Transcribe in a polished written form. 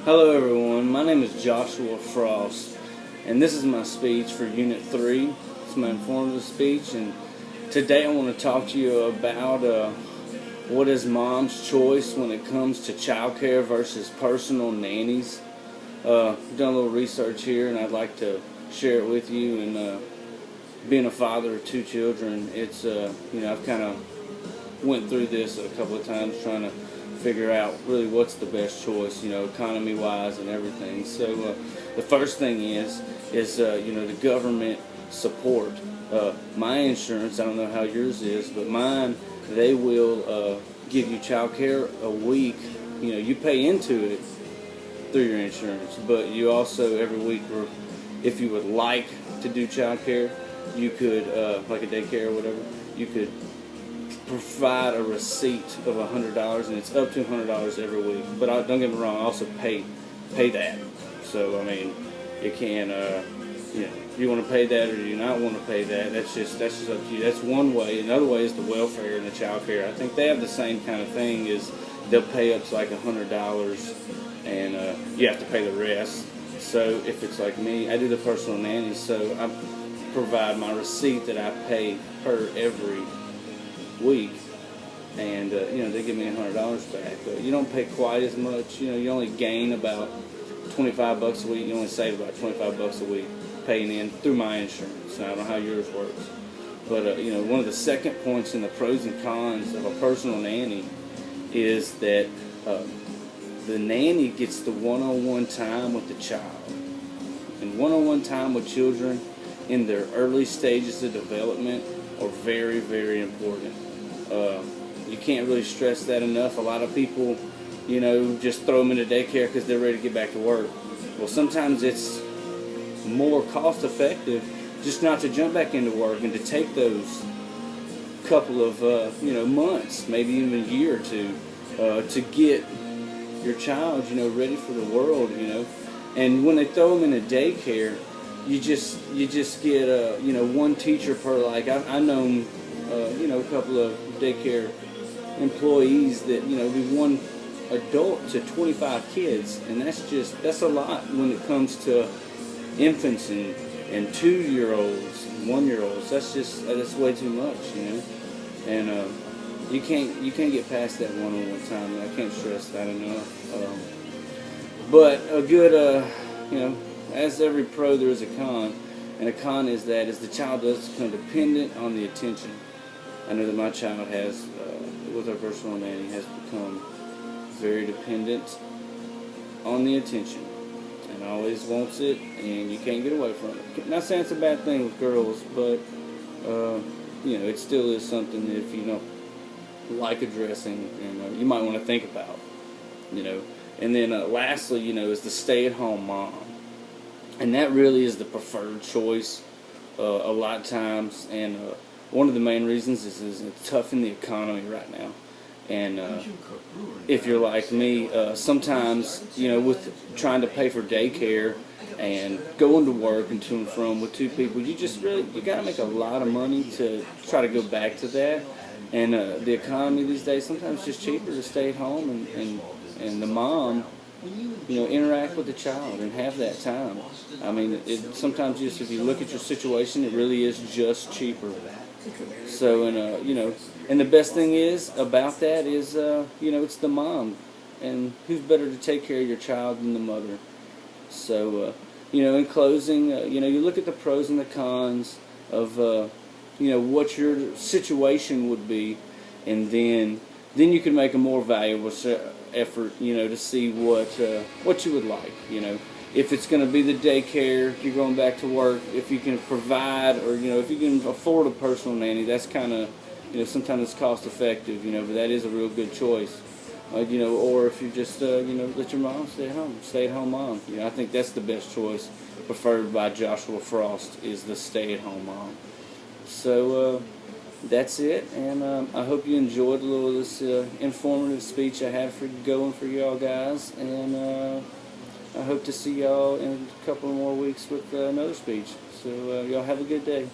Hello everyone, my name is Joshua Frost, and this is my speech for Unit 3. It's my informative speech, and today I want to talk to you about what is mom's choice when it comes to child care versus personal nannies. I've done a little research here, and I'd like to share it with you. And being a father of 2 children, it's I've kind of went through this a couple of times trying to figure out really what's the best choice, economy wise and everything. So the first thing is the government support. My insurance, I don't know how yours is, but mine, they will give you child care a week. You pay into it through your insurance, but you also every week, or if you would like to do child care, you could like a daycare or whatever, you could provide a receipt of $100, and it's up to $100 every week. But don't get me wrong, I also pay that. So I mean, you can you want to pay that or do you not want to pay that? That's just up to you. That's one way. Another way is the welfare and the child care. I think they have the same kind of thing. Is they'll pay up to like $100, and you have to pay the rest. So if it's like me, I do the personal nanny, so I provide my receipt that I pay her every week, and they give me $100 back. You don't pay quite as much. You only gain about $25 a week. You only save about $25 a week paying in through my insurance. I don't know how yours works, but one of the second points in the pros and cons of a personal nanny is that the nanny gets the one-on-one time with the child, and one-on-one time with children in their early stages of development are very, very important. You can't really stress that enough. A lot of people, just throw them into daycare because they're ready to get back to work. Well, sometimes it's more cost effective just not to jump back into work and to take those couple of months, maybe even a year or two, to get your child ready for the world. And when they throw them into daycare, you just get one teacher per, like I know a couple of daycare employees that be one adult to 25 kids, and that's a lot when it comes to infants and 2-year-olds, 1-year-olds. That's way too much, and you can't get past that one-on-one time. And I can't stress that enough. But a good as every pro, there is a con, and a con is the child does become dependent on the attention. I know that my child has, with our personal nanny, has become very dependent on the attention, and always wants it, and you can't get away from it. Not saying it's a bad thing with girls, but it still is something that if you don't like addressing, and you might want to think about, And then lastly, is the stay-at-home mom. And that really is the preferred choice a lot of times, and one of the main reasons is it's tough in the economy right now. And if you're like me, sometimes, with trying to pay for daycare and going to work and to and from with 2 people, you got to make a lot of money to try to go back to that. And the economy these days, sometimes it's just cheaper to stay at home and the mom interact with the child and have that time. I mean, sometimes just if you look at your situation, it really is just cheaper. So, and the best thing is about that is, it's the mom, and who's better to take care of your child than the mother? So, in closing, you look at the pros and the cons of, what your situation would be, and then you can make a more valuable effort, to see what you would like, If it's going to be the daycare, if you're going back to work, if you can provide, or, if you can afford a personal nanny, that's kind of, sometimes it's cost effective, but that is a real good choice. Or if you just, let your mom stay at home mom. I think that's the best choice, preferred by Joshua Frost, is the stay-at-home mom. So, that's it, and I hope you enjoyed a little of this informative speech I had going for y'all guys, and I hope to see y'all in a couple more weeks with another speech. So y'all have a good day.